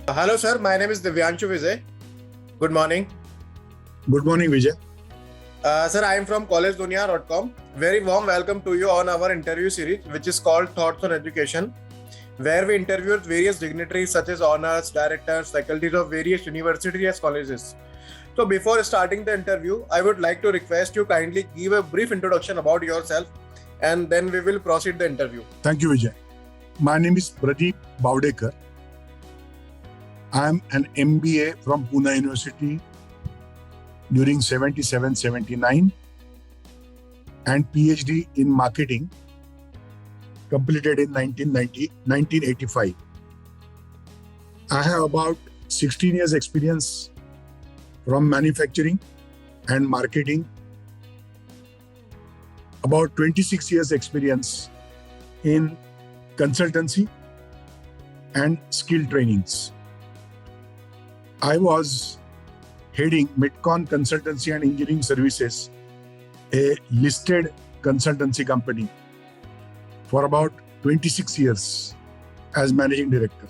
Hello, sir. My name is Divyanshu Vijay. Good morning. Good morning, Vijay. Sir, I am from collegedunia.com. Very warm welcome to you on our interview series, which is called Thoughts on Education, where we interviewed various dignitaries such as honors, directors, faculties of various universities and colleges. So, before starting the interview, I would like to request you kindly give a brief introduction about yourself, and then we will proceed the interview. Thank you, Vijay. My name is Pradeep Bavadekar. I am an MBA from Pune University during 77-79 and PhD in marketing completed in 1985. I have about 16 years experience from manufacturing and marketing, about 26 years experience in consultancy and skill trainings. I was heading Midcon Consultancy and Engineering Services, a listed consultancy company, for about 26 years as managing director.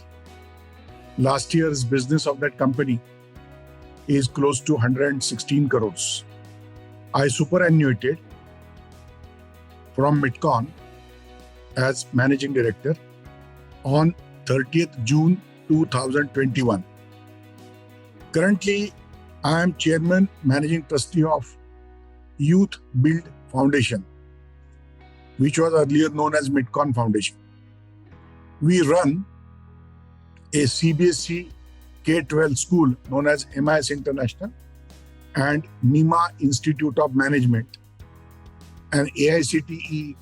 Last year's business of that company is close to 116 crores. I superannuated from Midcon as managing director on 30th June 2021. Currently, I am chairman managing trustee of Youth Build Foundation, which was earlier known as Midcon Foundation. We run a CBSE K-12 school known as MIS International and MIMA Institute of Management, an AICTE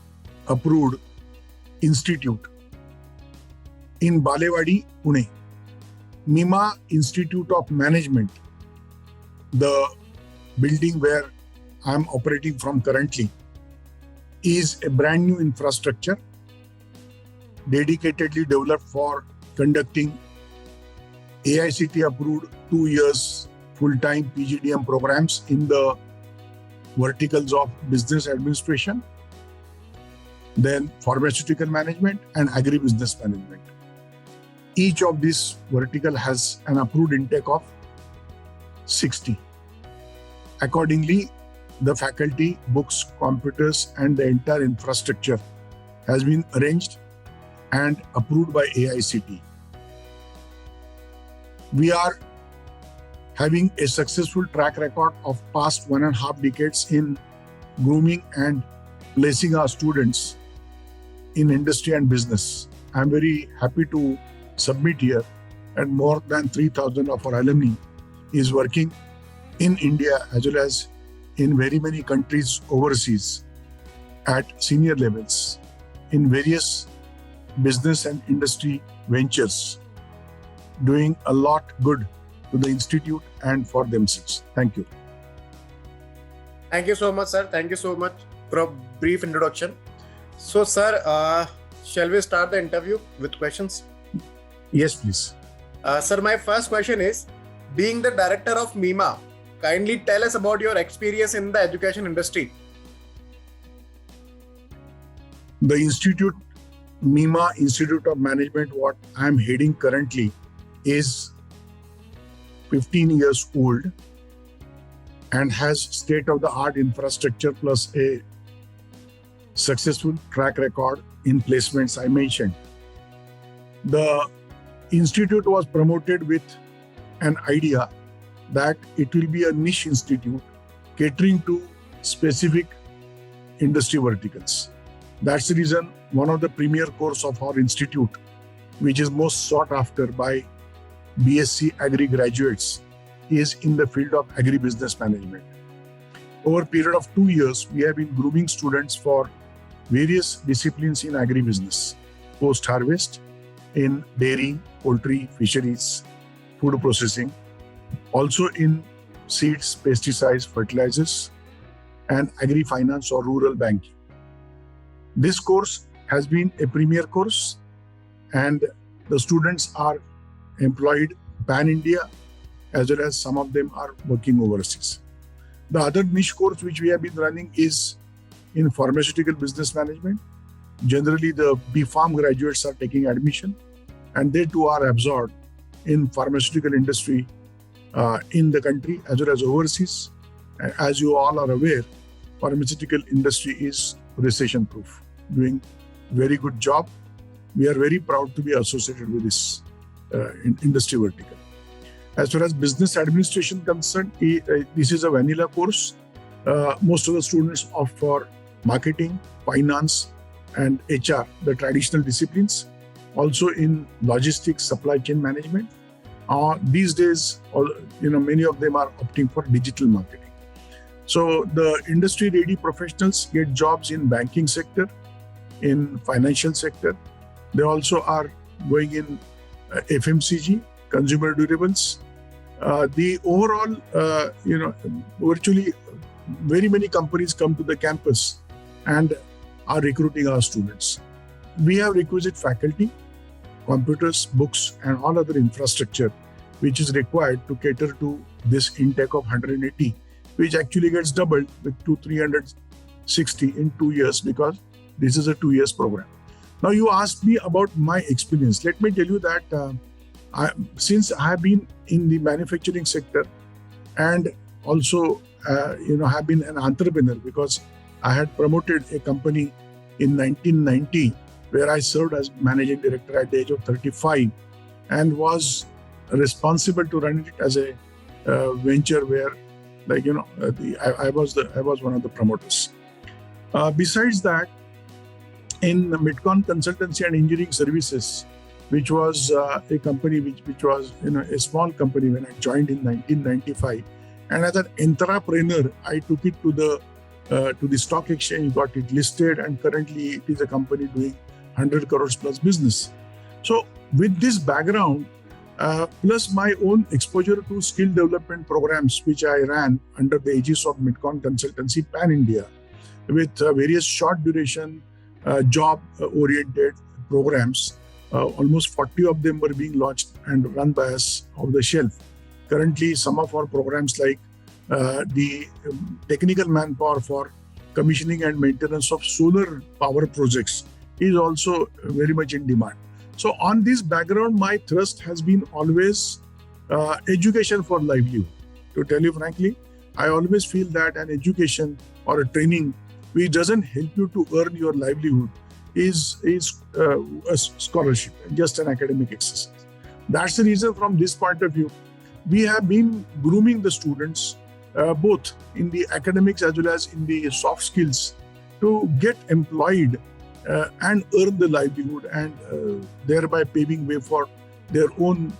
approved institute in Balewadi, Pune. MIMA Institute of Management, the building where I am operating from currently, is a brand new infrastructure dedicatedly developed for conducting AICTE approved 2 years full-time PGDM programs in the verticals of business administration, then pharmaceutical management and agribusiness management. Each of these vertical has an approved intake of 60. Accordingly, the faculty, books, computers, and the entire infrastructure has been arranged and approved by AICTE. We are having a successful track record of past 1.5 decades in grooming and placing our students in industry and business. I'm very happy to submit here, and more than 3,000 of our alumni is working in India as well as in very many countries overseas at senior levels in various business and industry ventures, doing a lot good to the institute and for themselves. Thank you. Thank you so much, sir. Thank you so much for a brief introduction. So, sir, shall we start the interview with questions? Yes, please. Sir, my first question is, being the director of MIMA, kindly tell us about your experience in the education industry. The institute, MIMA Institute of Management, what I am heading currently, is 15 years old and has state-of-the-art infrastructure plus a successful track record in placements I mentioned. The institute was promoted with an idea that it will be a niche institute catering to specific industry verticals. That's the reason one of the premier course of our institute, which is most sought after by BSc Agri graduates, is in the field of agribusiness management. Over a period of 2 years, we have been grooming students for various disciplines in agribusiness, post-harvest, in dairy, poultry, fisheries, food processing, also in seeds, pesticides, fertilizers, and agri-finance or rural banking. This course has been a premier course, and the students are employed pan-India as well as some of them are working overseas. The other niche course which we have been running is in pharmaceutical business management. Generally, the B.Pharm graduates are taking admission, and they too are absorbed in pharmaceutical industry in the country as well as overseas. As you all are aware, pharmaceutical industry is recession proof, doing very good job. We are very proud to be associated with this industry vertical. As far as business administration concerned, this is a vanilla course. Most of the students opt for marketing, finance, and HR, the traditional disciplines. Also in logistics, supply chain management. These days, many of them are opting for digital marketing. So the industry-ready professionals get jobs in banking sector, in financial sector. They also are going in FMCG, consumer durables. The overall, virtually very many companies come to the campus and are recruiting our students. We have requisite faculty, computers, books, and all other infrastructure which is required to cater to this intake of 180, which actually gets doubled to 360 in 2 years because this is a 2 years program. Now you asked me about my experience. Let me tell you that since I have been in the manufacturing sector and also have been an entrepreneur because I had promoted a company in 1990 where I served as managing director at the age of 35 and was responsible to run it as a venture where, I was one of the promoters. Besides that, in Midcon Consultancy and Engineering Services, which was a company which was a small company when I joined in 1995, and as an entrepreneur, I took it to the stock exchange, got it listed, and currently it is a company doing 100 crores plus business. So with this background, plus my own exposure to skill development programs, which I ran under the aegis of Midcon Consultancy Pan India, with various short duration, job-oriented programs. Almost 40 of them were being launched and run by us off the shelf. Currently, some of our programs like the technical manpower for commissioning and maintenance of solar power projects is also very much in demand. So on this background, my thrust has been always education for livelihood. To tell you frankly, I always feel that an education or a training which doesn't help you to earn your livelihood is a scholarship, just an academic exercise. That's the reason from this point of view, we have been grooming the students both in the academics as well as in the soft skills to get employed and earn the livelihood and thereby paving way for their own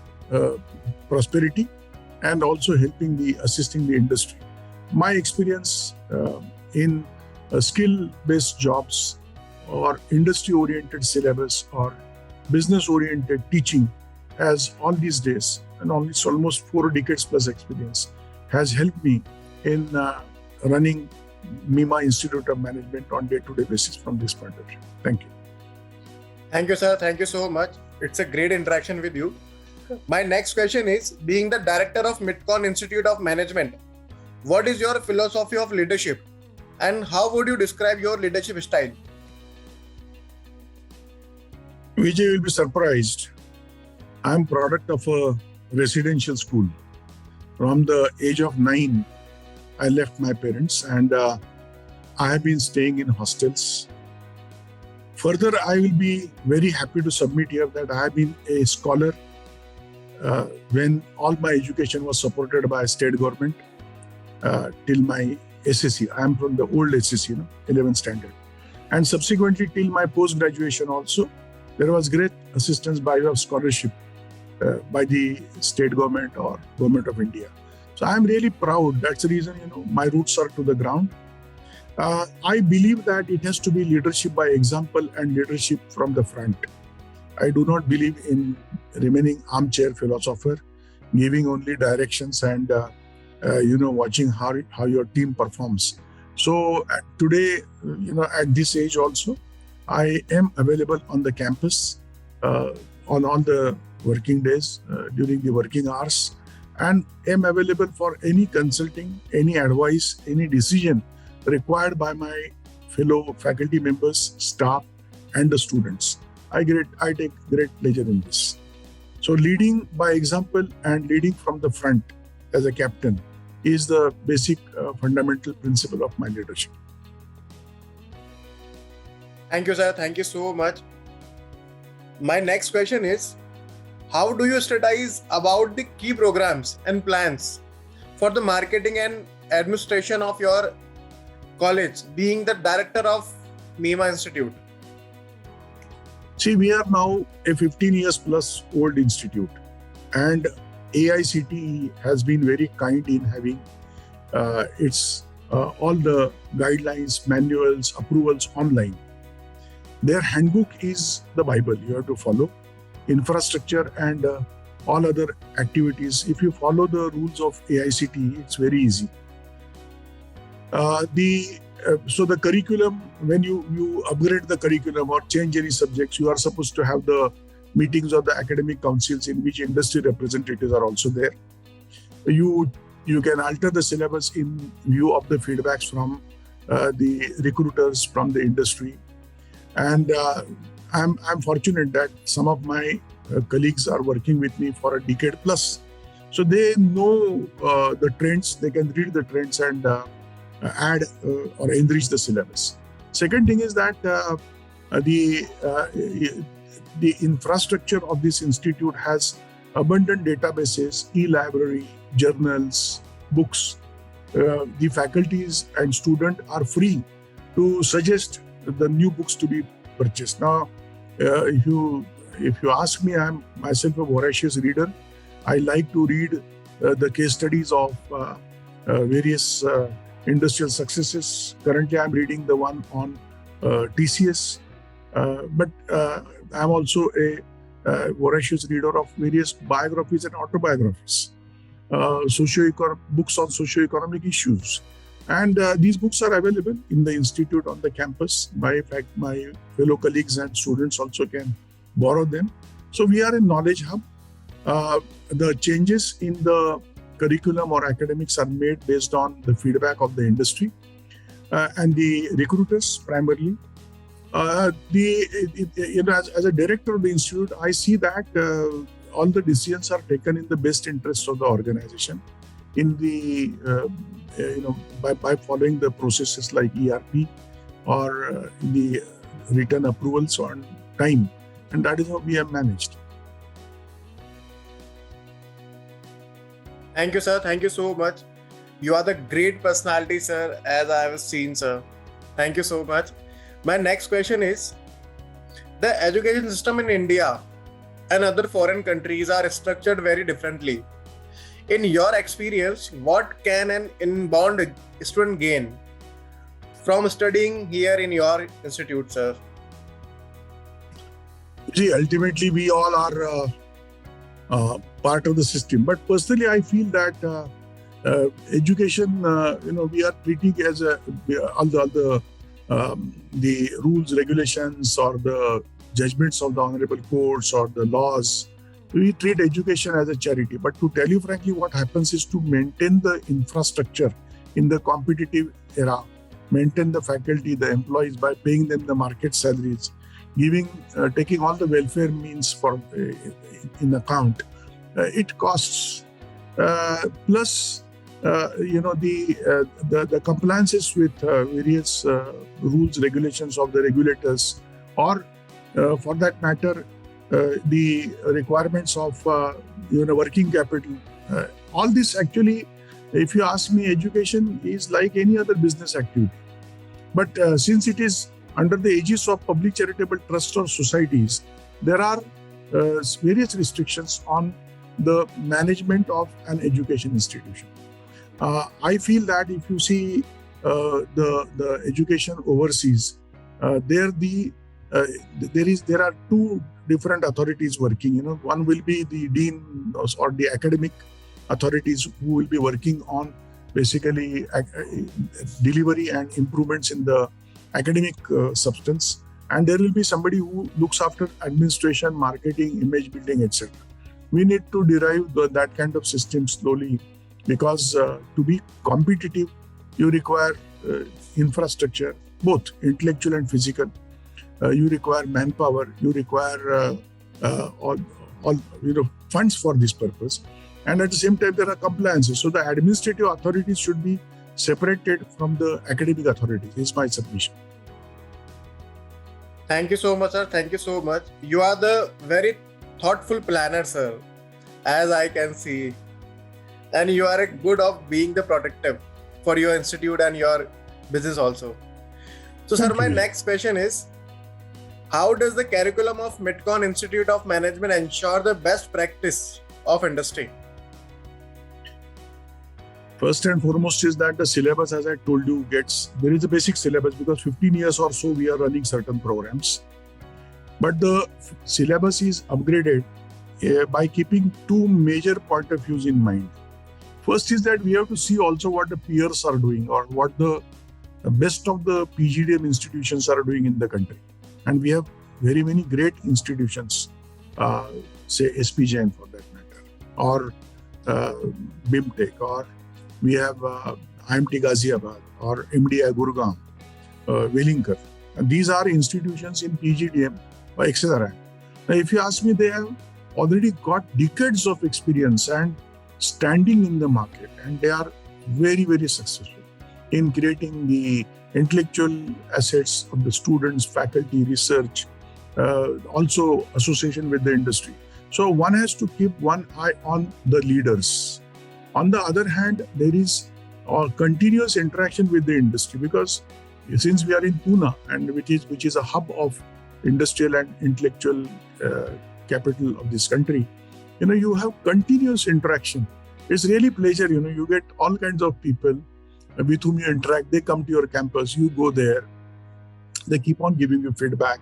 prosperity and also assisting the industry. My experience in skill-based jobs or industry-oriented syllabus or business-oriented teaching has all these days and almost 4 decades plus experience has helped me in running MIMA Institute of Management on day-to-day basis from this point of view. Thank you. Thank you, sir. Thank you so much. It's a great interaction with you. My next question is, being the director of Midcon Institute of Management, what is your philosophy of leadership and how would you describe your leadership style? Vijay will be surprised. I am product of a residential school. From the age of 9, I left my parents and I have been staying in hostels. Further, I will be very happy to submit here that I have been a scholar when all my education was supported by state government till my SSC. I am from the old SSC, 11th standard. And subsequently till my post-graduation also, there was great assistance by way of scholarship by the state government or government of India. So I am really proud. That's the reason, my roots are to the ground. I believe that it has to be leadership by example and leadership from the front. I do not believe in remaining armchair philosopher, giving only directions and, watching how your team performs. So today, at this age also, I am available on the campus on all the working days during the working hours and am available for any consulting, any advice, any decision required by my fellow faculty members, staff and the students. I take great pleasure in this. So leading by example and leading from the front as a captain is the basic fundamental principle of my leadership. Thank you, sir. Thank you so much. My next question is, how do you strategize about the key programs and plans for the marketing and administration of your college, being the director of MIMA Institute? See, we are now a 15 years plus old institute, and AICTE has been very kind in having its all the guidelines, manuals, approvals online. Their handbook is the Bible. You have to follow infrastructure and all other activities. If you follow the rules of AICTE, it's very easy. So the curriculum, when you upgrade the curriculum or change any subjects, you are supposed to have the meetings of the academic councils in which industry representatives are also there. You can alter the syllabus in view of the feedbacks from the recruiters from the industry. And I'm fortunate that some of my colleagues are working with me for a decade plus. So they know the trends, they can read the trends and add or enrich the syllabus. Second thing is that the infrastructure of this institute has abundant databases, e-library, journals, books. The faculties and students are free to suggest the new books to be purchased. Now, if you ask me, I'm myself a voracious reader. I like to read the case studies of various industrial successes. Currently, I'm reading the one on TCS, but I'm also a voracious reader of various biographies and autobiographies, books on socio-economic issues. And these books are available in the institute on the campus. My fellow colleagues and students also can borrow them. So we are a knowledge hub. The changes in the curriculum or academics are made based on the feedback of the industry and the recruiters primarily. As a director of the institute, I see that all the decisions are taken in the best interest of the organization, in the by following the processes like ERP or the written approvals on time, and that is how we have managed. Thank you, sir. Thank you so much. You are the great personality, sir, as I have seen, sir. Thank you so much. My next question is, the education system in India and other foreign countries are structured very differently. In your experience, what can an inbound student gain from studying here in your institute, sir? See, ultimately, we all are part of the system. But personally, I feel that education, we are treating as all the rules, regulations, or the judgments of the honorable courts or the laws. We treat education as a charity. But to tell you frankly, what happens is to maintain the infrastructure in the competitive era, maintain the faculty, the employees by paying them the market salaries, taking all the welfare means for in account. It costs. Plus, the compliances with various rules, regulations of the regulators, or for that matter, the requirements of working capital. All this actually, if you ask me, education is like any other business activity. But since it is under the aegis of public charitable trusts or societies, there are various restrictions on the management of an education institution. I feel that if you see the education overseas, there are two different authorities working. One will be the dean or the academic authorities who will be working on basically delivery and improvements in the academic substance, and there will be somebody who looks after administration, marketing, image building, etc. We need to derive that kind of system slowly, because to be competitive, you require infrastructure, both intellectual and physical. You require manpower. You require all all funds for this purpose. And at the same time, there are compliances. So the administrative authorities should be separated from the academic authorities, is my submission. Thank you so much, sir. Thank you so much. You are the very thoughtful planner, sir, as I can see. And you are a good of being the protective for your institute and your business also. So, sir, my next question is, how does the curriculum of Midcon Institute of Management ensure the best practice of industry? First and foremost is that the syllabus, as I told you, there is a basic syllabus because 15 years or so we are running certain programs. But the syllabus is upgraded by keeping two major point of views in mind. First is that we have to see also what the peers are doing or what the best of the PGDM institutions are doing in the country. And we have very many great institutions, say SPJN for that matter, or BIMTech, or we have IMT Ghaziabad or MDI Gurgaon, Wellingkar. And these are institutions in PGDM or etc. Now, if you ask me, they have already got decades of experience and standing in the market, and they are very, very successful in creating the intellectual assets of the students, faculty, research, also association with the industry. So one has to keep one eye on the leaders. On the other hand, there is a continuous interaction with the industry because since we are in Pune, and which is a hub of industrial and intellectual capital of this country, you have continuous interaction. It's really pleasure. You get all kinds of people with whom you interact. They come to your campus, you go there, they keep on giving you feedback.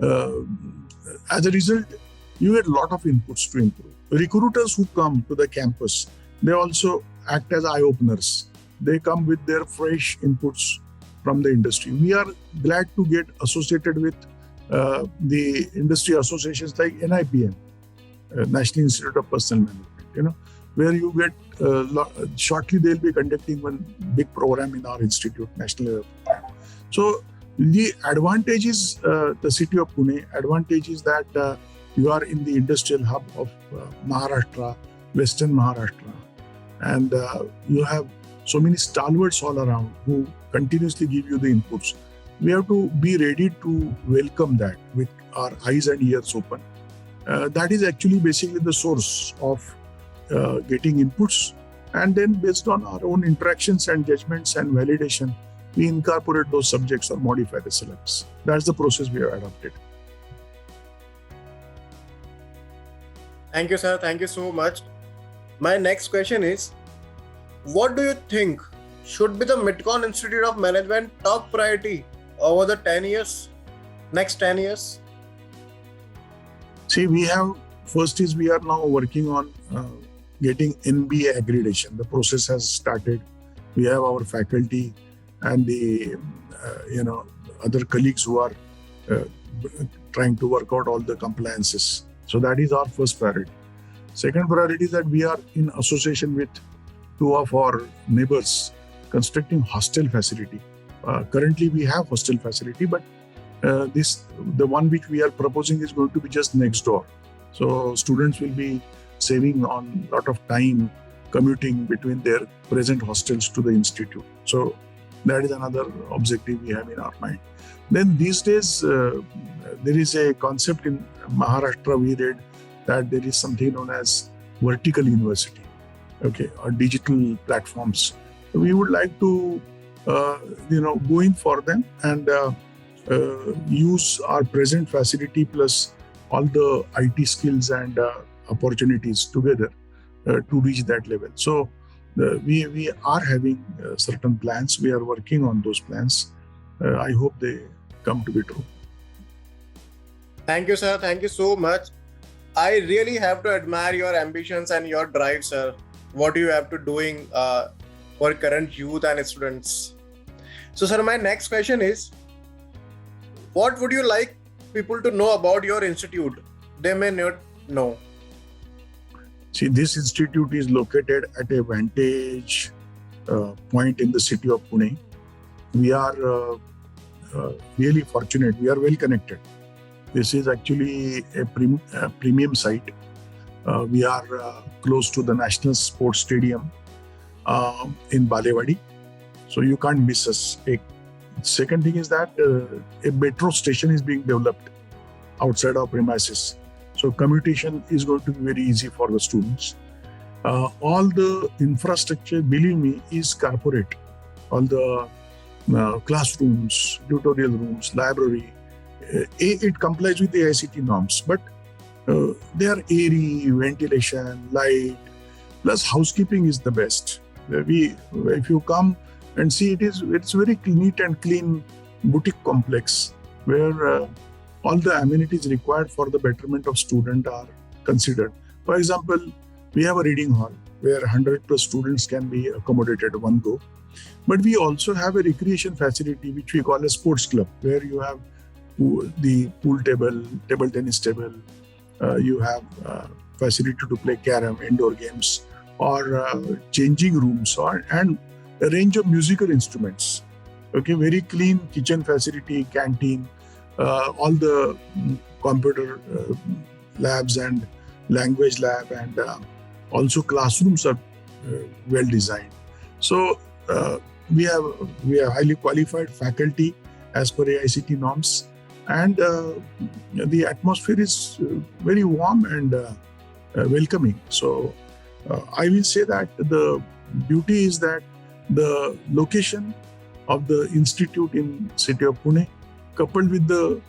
As a result, you get a lot of inputs to improve. Recruiters who come to the campus, they also act as eye-openers. They come with their fresh inputs from the industry. We are glad to get associated with the industry associations like NIPM, National Institute of Personnel Management, where you get, shortly they'll be conducting one big program in our institute, national level. So the advantage is the city of Pune, advantage is that you are in the industrial hub of Maharashtra, Western Maharashtra, and you have so many stalwarts all around who continuously give you the inputs. We have to be ready to welcome that with our eyes and ears open. That is actually basically the source of getting inputs, and then based on our own interactions and judgments and validation, we incorporate those subjects or modify the syllabus. That's the process we have adopted. Thank you, sir. Thank you so much. My next question is, what do you think should be the Midcon Institute of Management top priority over the next 10 years? See, we are now working on getting NBA accreditation. The process has started. We have our faculty and the other colleagues who are trying to work out all the compliances. So that is our first priority. Second priority is that we are in association with two of our neighbors constructing hostel facility. Currently we have hostel facility, but the one which we are proposing is going to be just next door. So students will be saving on a lot of time commuting between their present hostels to the institute. So that is another objective we have in our mind. Then these days, there is a concept in Maharashtra. We read that there is something known as vertical university, or digital platforms. We would like to, go in for them and use our present facility plus all the IT skills and opportunities together to reach that level. So we are having certain plans. We are working on those plans. I hope they come to be true. Thank you, sir. Thank you so much. I really have to admire your ambitions and your drive, sir. What you have to doing for current youth and students. So, sir, my next question is, what would you like people to know about your institute? They may not know. See, this institute is located at a vantage point in the city of Pune. We are really fortunate. We are well connected. This is actually a premium site. We are close to the National Sports Stadium in Balewadi, so you can't miss us. Second thing is that a metro station is being developed outside our premises, so commutation is going to be very easy for the students. All the infrastructure, believe me, is corporate. All the classrooms, tutorial rooms, library, it complies with the ICT norms, but they are airy, ventilation, light, plus housekeeping is the best. If you come and see, it's very neat and clean boutique complex where all the amenities required for the betterment of student are considered. For example, we have a reading hall where 100 plus students can be accommodated one go. But we also have a recreation facility which we call a sports club, where you have the pool table, table tennis table, you have facility to play carom, indoor games, or changing rooms, and a range of musical instruments. Okay, very clean kitchen facility, canteen, all the computer labs and language lab, and also classrooms are well designed. So we have highly qualified faculty as per AICT norms, and the atmosphere is very warm and welcoming. So I will say that the beauty is that the location of the institute in city of Pune, coupled with the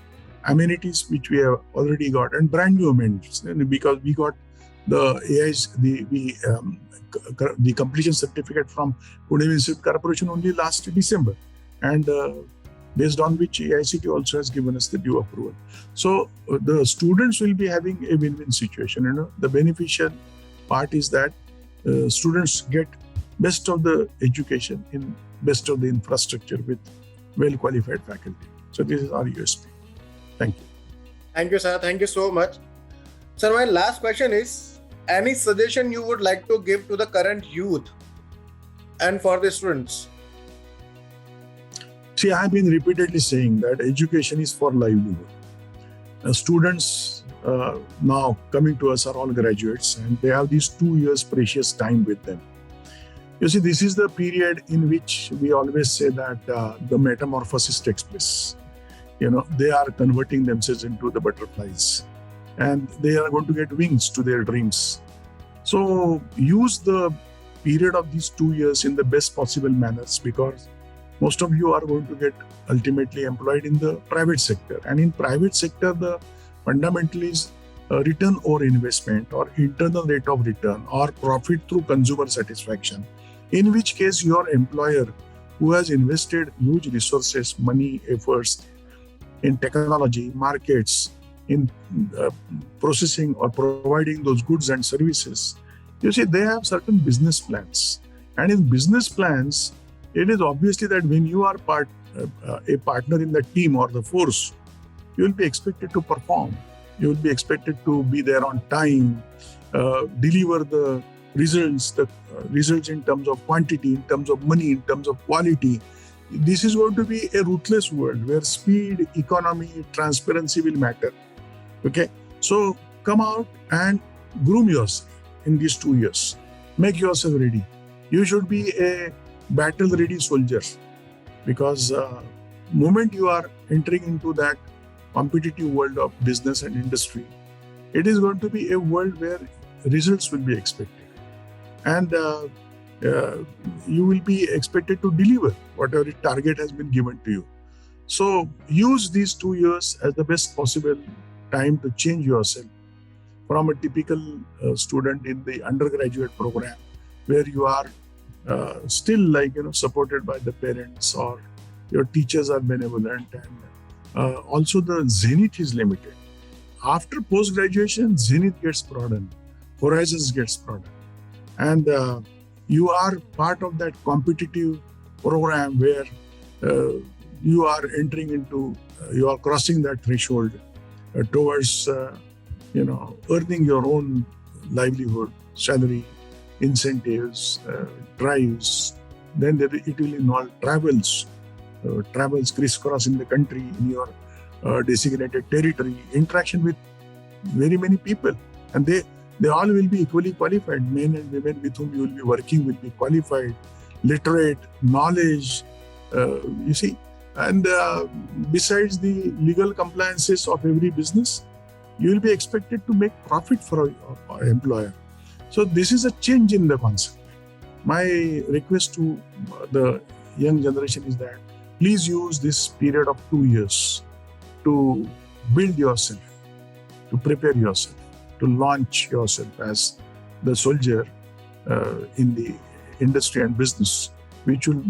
amenities which we have already got, and brand new amenities, because we got the completion certificate from Pune Municipal Corporation only last December, and based on which AICT also has given us the due approval. So the students will be having a win-win situation. The beneficial part is that students get best of the education in best of the infrastructure with well-qualified faculty. So this is our USP. Thank you. Thank you, sir. Thank you so much. Sir, my last question is, any suggestion you would like to give to the current youth and for the students? See, I have been repeatedly saying that education is for livelihood. Students now coming to us are all graduates, and they have these 2 years precious time with them. You see, this is the period in which we always say that the metamorphosis takes place. They are converting themselves into the butterflies, and they are going to get wings to their dreams. So use the period of these 2 years in the best possible manners, because most of you are going to get ultimately employed in the private sector. And in private sector, the fundamental is return or investment, or internal rate of return, or profit through consumer satisfaction. In which case, your employer, who has invested huge resources, money, efforts in technology, markets, in processing or providing those goods and services, you see, they have certain business plans. And in business plans, it is obviously that when you are a partner in the team or the force, you will be expected to perform. You will be expected to be there on time, deliver the results in terms of quantity, in terms of money, in terms of quality. This is going to be a ruthless world where speed, economy, transparency will matter. Okay, so come out and groom yourself in these 2 years. Make yourself ready. You should be a battle-ready soldier, because moment you are entering into that competitive world of business and industry, it is going to be a world where results will be expected, and you will be expected to deliver whatever target has been given to you. So use these 2 years as the best possible time to change yourself from a typical student in the undergraduate program, where you are still supported by the parents, or your teachers are benevolent, and also the zenith is limited. After post-graduation, zenith gets broadened, horizons gets broadened, and you are part of that competitive program where you are entering into, you are crossing that threshold towards earning your own livelihood, salary, incentives, drives. Then it will involve travels crisscrossing the country in your designated territory, interaction with very many people, and They all will be equally qualified. Men and women with whom you will be working will be qualified, literate, knowledge, you see. And besides the legal compliances of every business, you will be expected to make profit for your employer. So this is a change in the concept. My request to the young generation is that please use this period of 2 years to build yourself, to prepare yourself, to launch yourself as the soldier in the industry and business, which will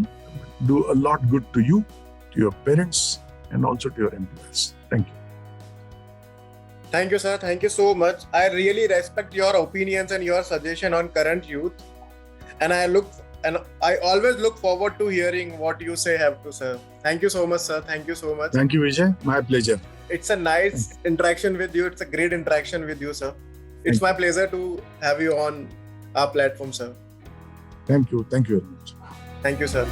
do a lot good to you, to your parents, and also to your employers. Thank you. Thank you, sir. Thank you so much. I really respect your opinions and your suggestion on current youth. And I always look forward to hearing what you have to say. Thank you so much, sir. Thank you so much. Thank you, Vijay. My pleasure. It's a nice interaction with you. It's a great interaction with you, sir. It's my pleasure to have you on our platform, sir. Thank you. Thank you very much. Thank you, sir.